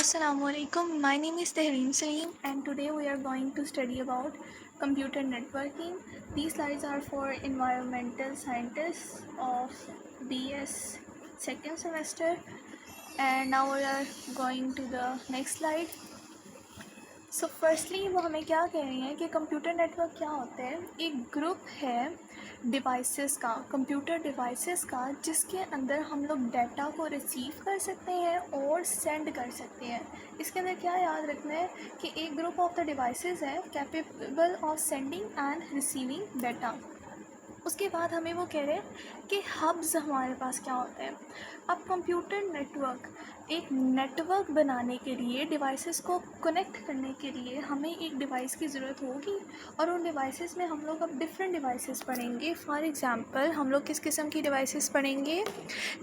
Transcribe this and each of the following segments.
Assalamualaikum. My name is Tehreem Salim and today we are going to study about computer networking. These slides are for environmental scientists of BS second semester, and now we are going to the next slide. So firstly वो हमें क्या कह रही हैं कि computer network क्या होता है। एक ग्रुप है डिवाइसेस का, कंप्यूटर डिवाइसेस का, जिसके अंदर हम लोग डाटा को रिसीव कर सकते हैं और सेंड कर सकते हैं। इसके अंदर क्या याद रखना है कि एक ग्रुप ऑफ द डिवाइसेस है capable of sending end receiving data. उसके बाद हमें वो कह रहे हैं कि हब्स हमारे पास क्या होता है। अब कंप्यूटर नेटवर्क, एक नेटवर्क बनाने के लिए, डिवाइसेस को कनेक्ट करने के लिए हमें एक डिवाइस की ज़रूरत होगी और उन डिवाइसेस में हम लोग अब डिफरेंट डिवाइसेस पढ़ेंगे। फॉर एग्ज़ाम्पल हम लोग किस किस्म की डिवाइसेस पढ़ेंगे,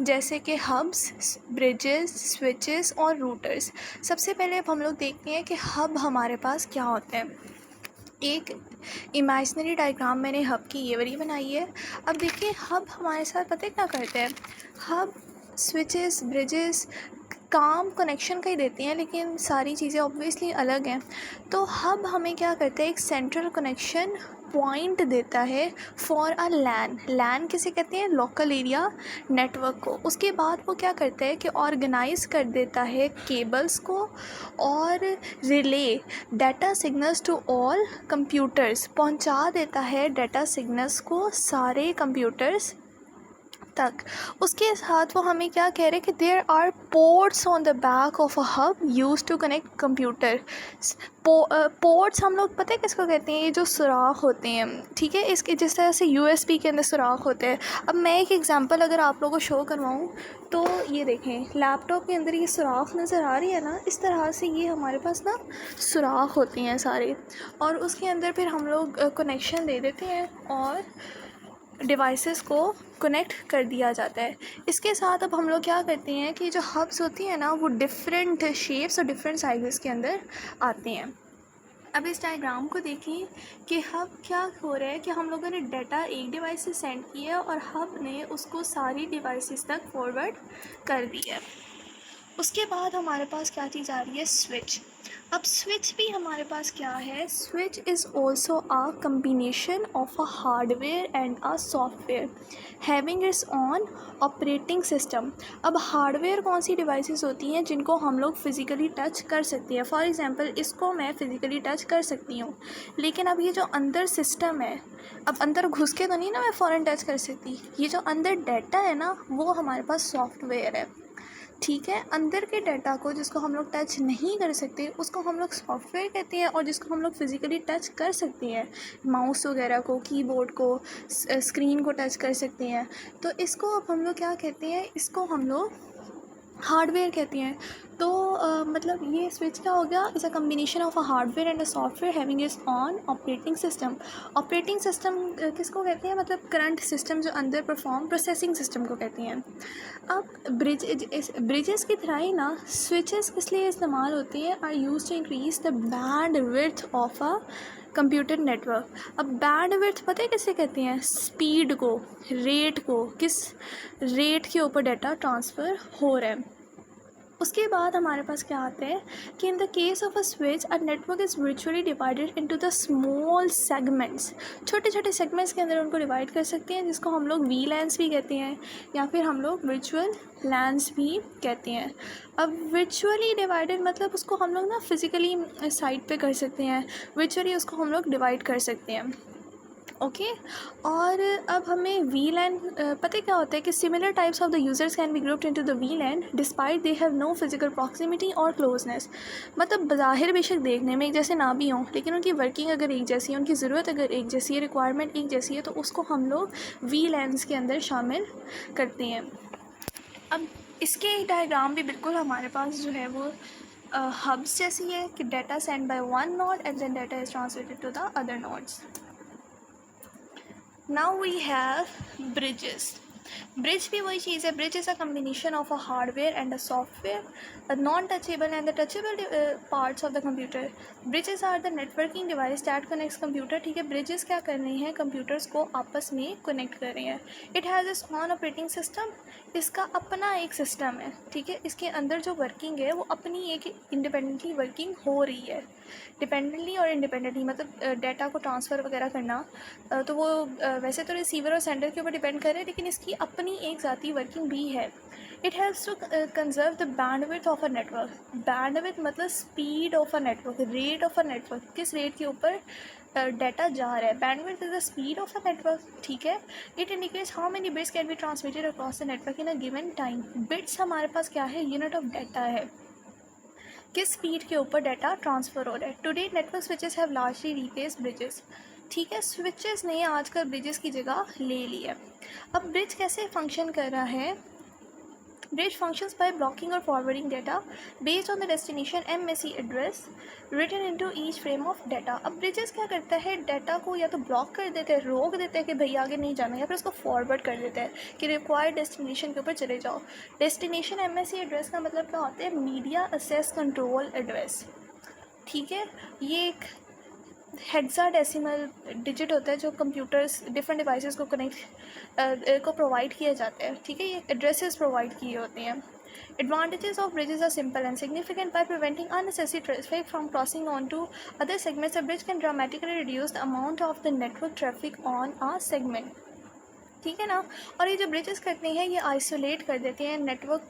जैसे कि हब्स, ब्रिजेस, स्विचेस और रूटर्स। सबसे पहले अब हम लोग देखते हैं कि हब हमारे पास क्या होता है। एक इमेजिनरी डायग्राम मैंने हब की ये वाली बनाई है। अब देखिए हब हमारे साथ पता है क्या करते हैं। हब स्विचेस, ब्रिजेस काम कनेक्शन का ही देती हैं, लेकिन सारी चीज़ें ऑब्वियसली अलग हैं। तो हब हमें क्या करता है, एक सेंट्रल कनेक्शन पॉइंट देता है फॉर अ लैन। लैन किसे कहते हैं, लोकल एरिया नेटवर्क को। उसके बाद वो क्या करता है कि ऑर्गेनाइज कर देता है केबल्स को और relay data signals to all computers, पहुंचा देता है डाटा सिग्नल्स को सारे कंप्यूटर्स तक। उसके साथ वो हमें क्या कह रहे हैं कि there are ports on the back of a hub use to connect computer. Ports हम लोग पता है किसको कहते हैं, ये जो सुराख होते हैं, ठीक है, इसके जिस तरह से यूएसबी के अंदर सुराख होते हैं। अब मैं एक एग्जांपल अगर आप लोगों को शो करवाऊँ तो ये देखें, लैपटॉप के अंदर ये सुराख नज़र आ रही है ना, इस तरह से ये हमारे पास ना सुराख होते हैं सारे, और उसके अंदर फिर हम लोग कनेक्शन दे देते हैं और डिवाइसेस को कनेक्ट कर दिया जाता है। इसके साथ अब हम लोग क्या करते हैं कि जो हब्स होती हैं ना, वो डिफरेंट शेप्स और डिफरेंट साइज़ के अंदर आते हैं। अब इस डायग्राम को देखिए कि हब क्या हो रहा है कि हम लोगों ने डाटा एक डिवाइस से सेंड किया और हब ने उसको सारी डिवाइसेस तक फॉरवर्ड कर दिया है। उसके बाद हमारे पास क्या चीज़ आ रही है, स्विच। अब स्विच भी हमारे पास क्या है, switch is also a combination of a hardware and a software having its on operating system. अब हार्डवेयर कौन सी डिवाइसेस होती हैं जिनको हम लोग फ़िज़िकली टच कर सकते हैं। फॉर एग्ज़ाम्पल इसको मैं फ़िज़िकली टच कर सकती हूँ, लेकिन अब ये जो अंदर सिस्टम है, अब अंदर घुस के तो नहीं ना मैं फ़ौरन टच कर सकती। ये जो अंदर डाटा है ना, वो हमारे पास सॉफ्टवेयर है, ठीक है। अंदर के डाटा को, जिसको हम लोग टच नहीं कर सकते, उसको हम लोग सॉफ्टवेयर कहते हैं, और जिसको हम लोग फ़िज़िकली टच कर सकते हैं, माउस वगैरह को, कीबोर्ड को, स्क्रीन को टच कर सकते हैं, तो इसको अब हम लोग क्या कहते हैं, इसको हम लोग हार्डवेयर कहते हैं। तो मतलब ये स्विच क्या हो गया, is a combination of a hardware and a software having is on operating system. Operating system किसको कहते हैं, मतलब करंट सिस्टम जो अंदर परफॉर्म, प्रोसेसिंग सिस्टम को कहते हैं। अब ब्रिजेस की तरह ही ना स्विचेस किस लिए इस्तेमाल होती हैं, are use to increase the bandwidth of a computer network. अब बैंड विड्थ पता है किसे कहते हैं, स्पीड को, रेट को, किस रेट के ऊपर डाटा ट्रांसफ़र हो रहा है। उसके बाद हमारे पास क्या आता है कि in the case of a switch a network is virtually divided into the small segments. छोटे छोटे सेगमेंट्स के अंदर उनको डिवाइड कर सकते हैं, जिसको हम लोग वी लैंस भी कहते हैं या फिर हम लोग वर्चुअल लैंस भी कहते हैं। अब वर्चुअली डिवाइडेड मतलब उसको हम लोग ना फिज़िकली साइट पे कर सकते हैं, वर्चुअली उसको हम लोग डिवाइड कर सकते हैं, ओके। और अब हमें वी लैन पता क्या होता है कि similar types of the users can be grouped into the VLAN despite they have no physical proximity or closeness. मतलब बाहिर बेशक देखने में एक जैसे ना भी हों, लेकिन उनकी वर्किंग अगर एक जैसी है, उनकी ज़रूरत अगर एक जैसी है, रिक्वायरमेंट एक जैसी है, तो उसको हम लोग वी लैन्स के अंदर शामिल करते हैं। अब इसके डायग्राम भी बिल्कुल हमारे पास जो है वो हब्स जैसी है कि data send by one node and then data is transmitted to the other nodes. Now we have bridges. Bridge भी वही चीज़ है. Bridge is a combination of a hardware and a software, non touchable and the touchable parts of the computer. Bridges are the networking device that connects computer. ठीक है, bridges क्या कर रही हैं, कंप्यूटर्स को आपस में कनेक्ट कर रही हैं. It has its on operating system. इसका अपना एक सिस्टम है. ठीक है, इसके अंदर जो वर्किंग है वो अपनी एक इंडिपेंडेंटली वर्किंग हो रही है. डिपेंडेंटली और इंडिपेंडेंटली मतलब डाटा को ट्रांसफ़र वगैरह करना, तो वो वैसे तो रिसीवर और सेंडर के ऊपर डिपेंड करे, लेकिन इसकी अपनी एक ज़ाती वर्किंग भी है. It helps to conserve the bandwidth of a network. Bandwidth मतलब speed of a network, rate of a network, किस रेट के ऊपर डाटा जा रहा है. Bandwidth is the speed of a network. ठीक है, it indicates how many bits can be transmitted across the network in a given time. Bits हमारे पास क्या है, यूनिट ऑफ डाटा है, किस स्पीड के ऊपर डाटा ट्रांसफ़र हो रहा है. Today network switches have largely replace bridges. ठीक है, स्विचेस ने आजकल ब्रिजेस की जगह ले ली है. अब ब्रिज कैसे फंक्शन कर रहा है. Bridge functions by blocking or forwarding data based on the destination MAC address written into each frame of data. अब bridges क्या करता है, डाटा को या तो ब्लॉक कर देते हैं, रोक देते हैं कि भाई आगे नहीं जाना, या फिर उसको फॉरवर्ड कर देते हैं कि रिक्वायर्ड डेस्टिनेशन के ऊपर चले जाओ. डेस्टिनेशन MAC एड्रेस का मतलब क्या होता है, मीडिया एक्सेस कंट्रोल एड्रेस. ठीक है, ये एक हेक्साडेसिमल डिजिट होता है जो कंप्यूटर्स डिफरेंट डिवाइसेस को कनेक्ट को प्रोवाइड किए जाते हैं. ठीक है, ये एड्रेसेस प्रोवाइड किए होते हैं. Advantages of bridges are simple and significant. By preventing unnecessary traffic from crossing onto other segments, a bridge can dramatically reduce the amount of the network traffic on a segment. ठीक है ना. और ये जो bridges करते हैं ये isolate कर देते हैं नेटवर्क,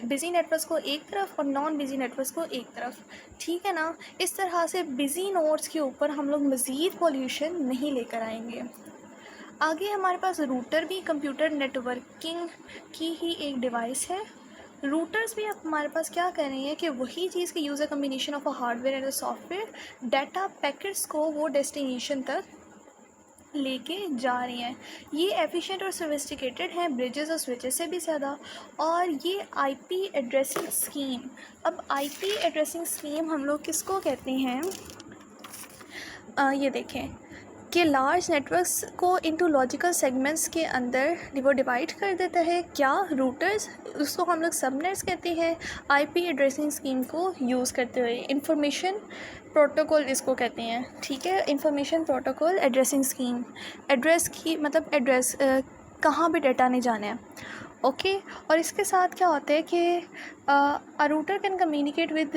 बिज़ी नेटवर्क्स को एक तरफ और नॉन बिज़ी नेटवर्क्स को एक तरफ. ठीक है ना. इस तरह से बिज़ी नोड्स के ऊपर हम लोग मज़ीद पॉल्यूशन नहीं लेकर आएंगे. आगे हमारे पास रूटर भी कंप्यूटर नेटवर्किंग की ही एक डिवाइस है. रूटर्स भी अब हमारे पास क्या कर रहे हैं कि वही चीज़ की user combination of a hardware and a software, data packets को वो डेस्टिनेशन तक लेके जा रही हैं. ये एफिशिएंट और सोफिस्टिकेटेड हैं ब्रिजेस और स्विचेस से भी ज़्यादा. और ये आईपी एड्रेसिंग स्कीम. अब आईपी एड्रेसिंग स्कीम हम लोग किसको कहते हैं, ये देखें कि लार्ज नेटवर्क्स को इनटू लॉजिकल सेगमेंट्स के अंदर वो डिवाइड कर देता है. क्या, रूटर्स, उसको हम लोग सबनेट्स कहते हैं. आईपी एड्रेसिंग स्कीम को यूज़ करते हुए इंफॉर्मेशन प्रोटोकॉल इसको कहते हैं. ठीक है, information protocol addressing scheme. Address की मतलब एड्रेस कहाँ भी डाटा नहीं जाना है. ओके, और इसके साथ क्या होता है कि a router can communicate with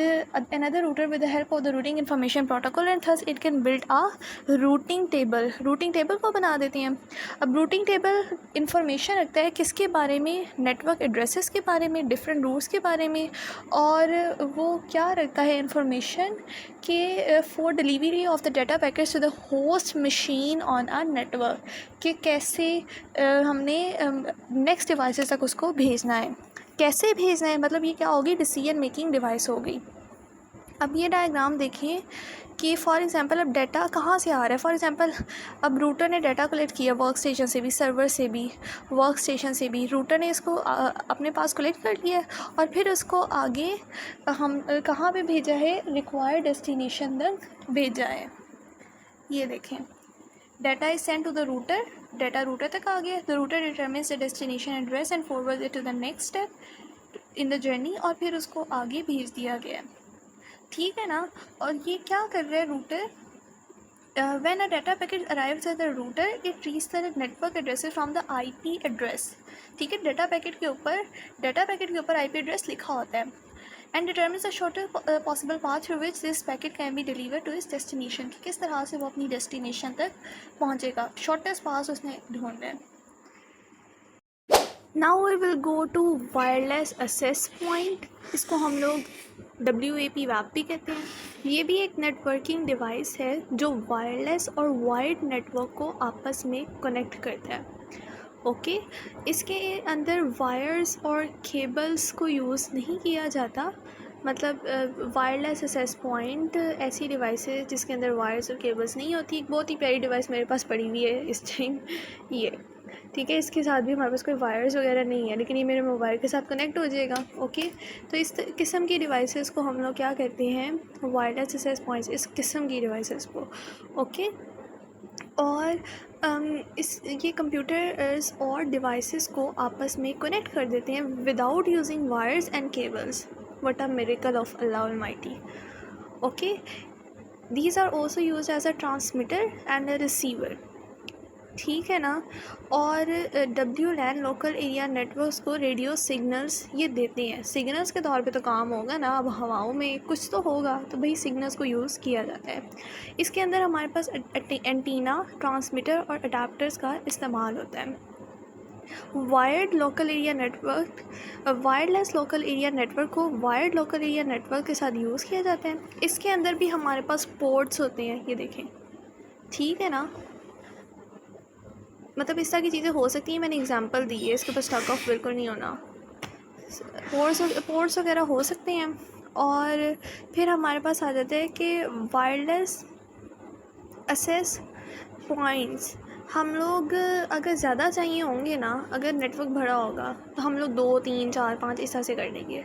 another router with the help of the routing information protocol and thus it can build a routing table. routing table को बना देती हैं. अब routing table इंफॉर्मेशन रखता है किसके बारे में, नेटवर्क एड्रेसेस के बारे में, डिफरेंट रूट्स के बारे में. और वो क्या रखता है इंफॉर्मेशन कि for delivery of the data packets to the host machine on a network, कि कैसे हमने नेक्स्ट डिवाइसेस तक उसको भेजना है, कैसे भेजना है. मतलब ये क्या होगी, डिसीजन मेकिंग डिवाइस होगी. अब ये डायग्राम देखिए कि फॉर एग्ज़ाम्पल अब डाटा कहाँ से आ रहा है. फॉर एग्ज़ाम्पल अब रूटर ने डाटा कलेक्ट किया वर्क स्टेशन से भी, सर्वर से भी, वर्क स्टेशन से भी. रूटर ने इसको अपने पास कलेक्ट कर लिया और फिर उसको आगे हम कहाँ पे भेजा है, रिक्वायर्ड डेस्टिनेशन तक भेजा है. ये देखें, data is send to the router, data router तक आ गया. The router determines the destination address and forward it to the next step in the journey, और फिर उसको आगे भेज दिया गया. ठीक है ना. और ये क्या कर रहा है router, when a data packet arrives at the router it reach the network addresses from the IP address. ठीक है, डाटा पैकेट के ऊपर आईपी एड्रेस लिखा होता है. And determines the shortest possible path through which this packet can be delivered to its destination. कि किस तरह से वो अपनी डेस्टिनेशन तक पहुँचेगा, शॉर्टेस्ट पास उसने ढूंढना है. Now we will go to wireless access point. इसको हम लोग WAP वैप भी कहते हैं. ये भी एक नेटवर्किंग डिवाइस है जो वायरलेस और वायर्ड नेटवर्क को आपस में कनेक्ट करता है. ओके, इसके अंदर वायर्स और केबल्स को यूज़ नहीं किया जाता. मतलब वायरलेस एक्सेस पॉइंट ऐसी डिवाइस है जिसके अंदर वायर्स और केबल्स नहीं होती. एक बहुत ही प्यारी डिवाइस मेरे पास पड़ी हुई है इस टाइम ये. ठीक है, इसके साथ भी हमारे पास कोई वायर्स वगैरह नहीं है, लेकिन ये मेरे मोबाइल के साथ कनेक्ट हो जाएगा. ओके, तो इस किस्म की डिवाइसेस को हम लोग क्या कहते हैं, वायरलेस एक्सेस पॉइंट्स, इस किस्म की डिवाइसेस को. ओके, और ये कंप्यूटर्स और डिवाइसेस को आपस में कनेक्ट कर देते हैं without using wires and cables. What a miracle of Allah almighty. Okay, these are also use as a transmitter and a receiver. ठीक है ना. और WLAN लोकल एरिया नेटवर्क्स को रेडियो सिग्नल्स ये देते हैं. सिग्नल्स के तौर पे तो काम होगा ना, अब हवाओं में कुछ तो होगा, तो भाई सिग्नल्स को यूज़ किया जाता है. इसके अंदर हमारे पास एंटीना, ट्रांसमीटर और अडाप्टर्स का इस्तेमाल होता है. Wired local area network, wireless local area network को वायर्ड लोकल एरिया नेटवर्क के साथ यूज़ किया जाता है. इसके अंदर भी हमारे पास पोर्ट्स होते हैं, ये देखें. ठीक है ना. मतलब इस तरह की चीज़ें हो सकती हैं. मैंने एग्जांपल दी है, इसके ऊपर स्टक ऑफ बिल्कुल नहीं होना. पोर्ट्स वगैरह हो सकते हैं. और फिर हमारे पास आ जाता है कि वायरलेस एक्सेस पॉइंट्स. हम लोग अगर ज़्यादा चाहिए होंगे ना, अगर नेटवर्क बड़ा होगा तो हम लोग 2 3 4 5 इस तरह से कर लेंगे.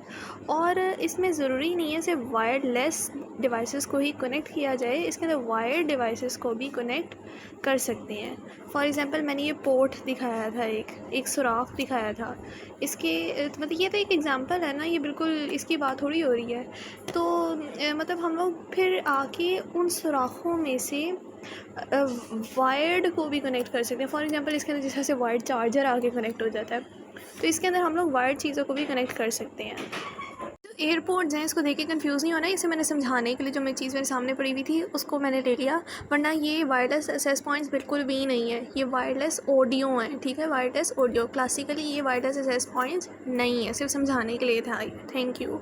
और इसमें ज़रूरी नहीं है सिर्फ वायरलेस डिवाइसेस को ही कनेक्ट किया जाए, इसके अंदर वायर्ड डिवाइसेस को भी कनेक्ट कर सकते हैं. फॉर एग्ज़ाम्पल मैंने ये पोर्ट दिखाया था, एक सुराख दिखाया था. इसके मतलब ये तो एक एग्ज़ाम्पल है ना, ये बिल्कुल इसकी बात थोड़ी हो रही है. तो मतलब हम लोग फिर आके उन सुराखों में से वायर्ड को भी कनेक्ट कर सकते हैं. फॉर एग्जांपल इसके अंदर जिस तरह से वायर्ड चार्जर आके कनेक्ट हो जाता है, तो इसके अंदर हम लोग वायर्ड चीज़ों को भी कनेक्ट कर सकते हैं. एयरपोर्ट्स हैं, इसको देख के कन्फ्यूज़ नहीं होना. इसे मैंने समझाने के लिए जो मेरी चीज़ मेरे सामने पड़ी हुई थी उसको मैंने ले लिया, वरना ये वायरलेस एक्सेस पॉइंट्स बिल्कुल भी नहीं है. ये वायरलेस ऑडियो हैं. ठीक है, वायरलेस ऑडियो. क्लासिकली ये वायरलेस एक्सेस पॉइंट्स नहीं है, सिर्फ समझाने के लिए था. Thank you.